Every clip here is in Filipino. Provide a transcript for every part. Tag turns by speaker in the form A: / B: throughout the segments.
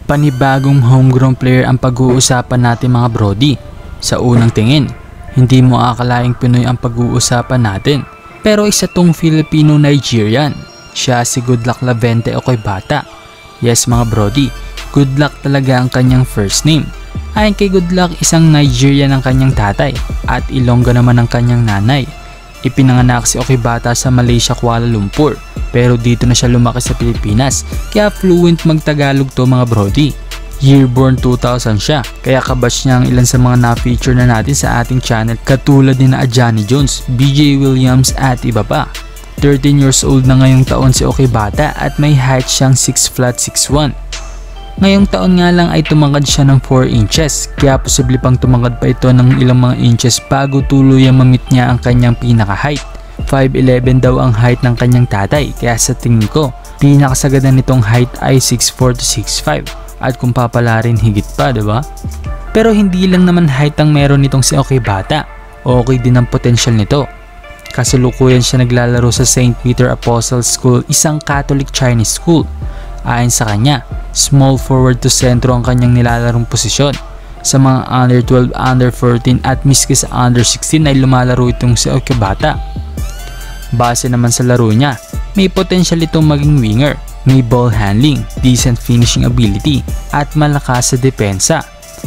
A: Panibagong homegrown player ang pag-uusapan natin mga brody. Sa unang tingin, hindi mo akalaing Pinoy ang pag-uusapan natin. Pero isa tong Filipino-Nigerian. Siya si Goodluck Lavente Okoy-Bata. Yes mga brody, Goodluck talaga ang kanyang first name. Ayon kay Goodluck, isang Nigerian ang kanyang tatay at Ilongga naman ang kanyang nanay. Ipinanganak si Okoy-Bata sa Malaysia, Kuala Lumpur, pero dito na siya lumaki sa Pilipinas, kaya fluent mag-Tagalog to mga brody. Yearborn 2000 siya, kaya kabatch niya ang ilan sa mga na-feature na natin sa ating channel katulad ni na Johnny Jones, BJ Williams at iba pa. 13 years old na ngayong taon si Okoy-Bata at may height siyang 6 flat 6'1". Ngayong taon nga lang ay tumangkad siya ng 4 inches, kaya posible pang tumangkad pa ito ng ilang mga inches bago tuluyang mamit niya ang kanyang pinaka-height. 5'11 daw ang height ng kanyang tatay, kaya sa tingin ko, pinakasagada nitong height ay 6'4 to 6'5", at kung papalarin higit pa, diba? Pero hindi lang naman height ang meron nitong si Okoy-Bata, okay din ang potential nito. Kasalukuyan siya naglalaro sa St. Peter Apostles School, isang Catholic Chinese school. Ayon sa kanya, small forward to sentro ang kanyang nilalarong posisyon. Sa mga under 12, under 14 at miski sa under 16 ay lumalaro itong si Okoy-Bata. Base naman sa laro niya, may potential itong maging winger, may ball handling, decent finishing ability at malakas sa depensa.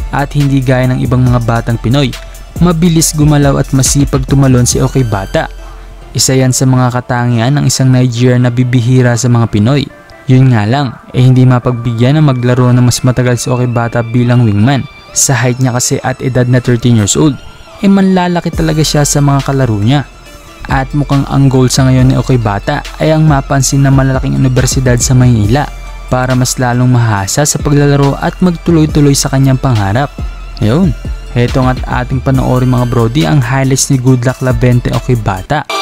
A: At hindi gaya ng ibang mga batang Pinoy, mabilis gumalaw at masipag tumalon si Okoy-Bata. Isa yan sa mga katangian ng isang Nigerian na bibihira sa mga Pinoy. Yun nga lang, hindi mapagbigyan na maglaro na mas matagal si Okoy-Bata bilang wingman. Sa height niya kasi at edad na 13 years old, manlalaki talaga siya sa mga kalaro niya. At mukhang ang goal sa ngayon ni Okoy-Bata ay ang mapansin na malalaking universidad sa Maynila para mas lalong mahasa sa paglalaro at magtuloy-tuloy sa kanyang pangarap. Ayun, heto nga't ating panoorin mga brody ang highlights ni Goodluck Lavente Okoy-Bata.